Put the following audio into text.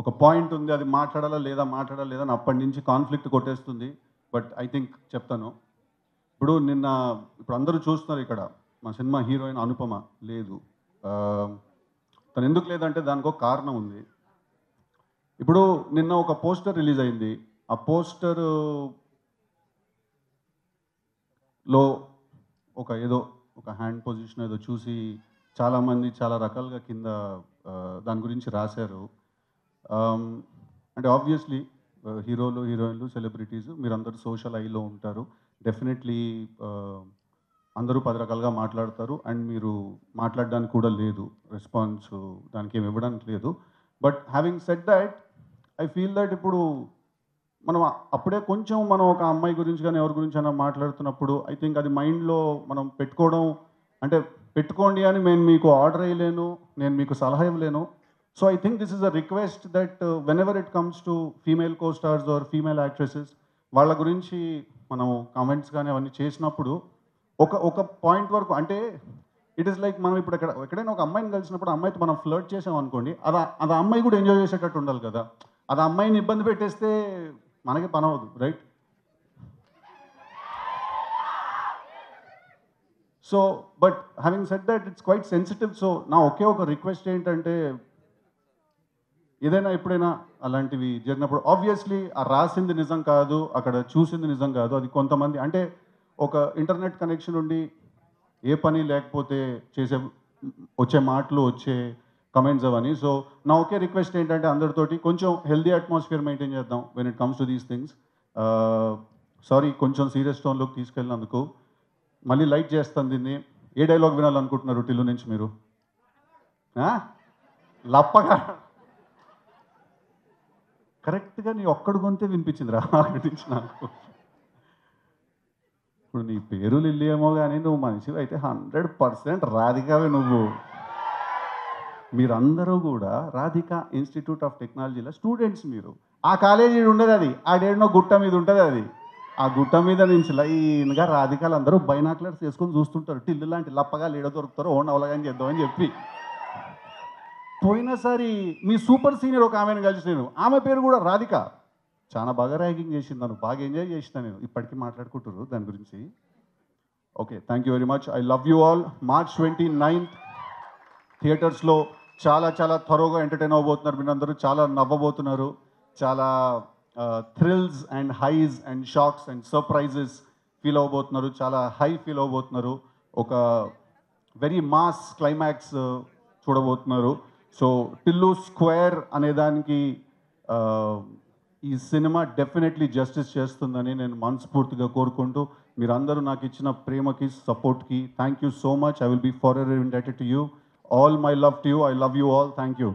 ఒక పాయింట్ ఉంది, అది మాట్లాడాలా లేదా అని అప్పటి నుంచి కాన్ఫ్లిక్ట్ కొట్టేస్తుంది. బట్ ఐ థింక్ చెప్తాను. ఇప్పుడు అందరూ చూస్తున్నారు ఇక్కడ, మా సినిమా హీరోయిన్ అనుపమ లేదు. తను ఎందుకు లేదంటే దానికి ఒక కారణం ఉంది. ఇప్పుడు నిన్న ఒక పోస్టర్ రిలీజ్ అయింది. ఆ పోస్టర్‌లో ఒక హ్యాండ్ పొజిషన్ ఏదో చూసి చాలామంది చాలా రకాలుగా కింద దాని గురించి రాశారు. అంటే ఆబ్వియస్లీ హీరోలు, హీరోయిన్లు, సెలబ్రిటీస్ మీరందరూ సోషల్ ఐలో ఉంటారు. డెఫినెట్లీ అందరూ 10 రకాలుగా మాట్లాడతారు. అండ్ మీరు మాట్లాడడానికి కూడా లేదు. రెస్పాన్స్ దానికి ఏమి ఇవ్వడానికి లేదు. But having said that, I feel that ఇప్పుడు అప్పుడే కొంచెం మనం ఒక అమ్మాయి గురించి కానీ ఎవరి గురించి అయినా మాట్లాడుతున్నప్పుడు ఐ థింక్ అది మైండ్లో మనం పెట్టుకోవడం, అంటే పెట్టుకోండి అని నేను మీకు ఆర్డర్ వేయలేను, నేను మీకు సలహా ఇవ్వలేను. So I think this is a request that whenever it comes to female co stars or female actresses, వాళ్ళ గురించి మనం కామెంట్స్ కానీ అవన్నీ చేసినప్పుడు ఒక పాయింట్ వరకు, అంటే ఇట్ ఈస్ లైక్ మనం ఇప్పుడు ఎక్కడైనా ఒక అమ్మాయిని కలిసినప్పుడు ఆ అమ్మాయితో మనం ఫ్లర్ట్ చేసాం అనుకోండి, అది ఆ అమ్మాయి కూడా ఎంజాయ్ చేసేటట్టు ఉండాలి కదా. అది ఆ అమ్మాయిని ఇబ్బంది పెట్టేస్తే మనకి పని అవ్వదు, right? So but having said that, it's quite sensitive. So నా ఒకే ఒక రిక్వెస్ట్ ఏంటంటే, ఏదైనా ఎప్పుడైనా అలాంటివి జరిగినప్పుడు ఆబ్వియస్లీ ఆ రాసింది నిజం కాదు, అక్కడ చూసింది నిజం కాదు. అది కొంతమంది, అంటే ఒక ఇంటర్నెట్ కనెక్షన్ ఉండి ఏ పని లేకపోతే వచ్చే మాటలు, వచ్చే కమెంట్స్ అవన్నీ. సో నా ఒకే రిక్వెస్ట్ ఏంటంటే, అందరితోటి కొంచెం హెల్దీ అట్మాస్ఫియర్ మెయింటైన్ చేద్దాం when it comes to these things. Sorry, కొంచెం సీరియస్ టోన్లోకి తీసుకెళ్ళినందుకు. మళ్ళీ లైట్ చేస్తాను దీన్ని. ఏ డైలాగ్ వినాలనుకుంటున్నారు టిల్లు నుంచి మీరు? లప్పగా కరెక్ట్గా నీ ఒక్కడు గొంతే వినిపించింది రా అక్కడి నుంచి నాకు. ఇప్పుడు నీ పేరు లిల్లీ ఏమో కానీ నువ్వు మనిషివి అయితే 100% రాధికావే నువ్వు. మీరందరూ కూడా రాధికా ఇన్స్టిట్యూట్ ఆఫ్ టెక్నాలజీలో స్టూడెంట్స్ మీరు. ఆ కాలేజీ ఉండదు, అది ఆడేడనో గుట్ట మీద ఉంటుంది. అది ఆ గుట్ట మీద నుంచి లైన్గా రాధికాలు అందరూ బైనాక్లర్స్ వేసుకొని చూస్తుంటారు. టిల్లు లాంటి లప్పగా లీడ దొరుకుతారో ఓన్ అవలగాని చేద్దామని చెప్పి. పోయినసారి మీ సూపర్ సీనియర్ ఒక ఆమెను కలిసి నేను, ఆమె పేరు కూడా రాధిక, చాలా బాగా ర్యాగింగ్ చేసింది, నన్ను బాగా ఎంజాయ్ చేసిన నేను. ఇప్పటికీ మాట్లాడుకుంటారు దాని గురించి. Okay, thank you very much. I love you all. March 29th థియేటర్స్లో చాలా చాలా త్వరగా ఎంటర్టైన్ అవ్వబోతున్నారు. మీరందరూ చాలా నవ్వబోతున్నారు. చాలా thrills and highs and shocks and surprises feel అవ్వబోతున్నారు. చాలా హై ఫీల్ అవ్వబోతున్నారు. ఒక వెరీ మాస్ క్లైమాక్స్ చూడబోతున్నారు. సో టిల్లు స్క్వేర్ అనేదానికి ఈ సినిమా డెఫినెట్లీ జస్టిస్ చేస్తుందని నేను మనస్ఫూర్తిగా కోరుకుంటూ, మీరందరూ నాకు ఇచ్చిన ప్రేమకి, సపోర్ట్కి thank you so much. I will be forever indebted to you. All my love to you. I love you all. Thank you.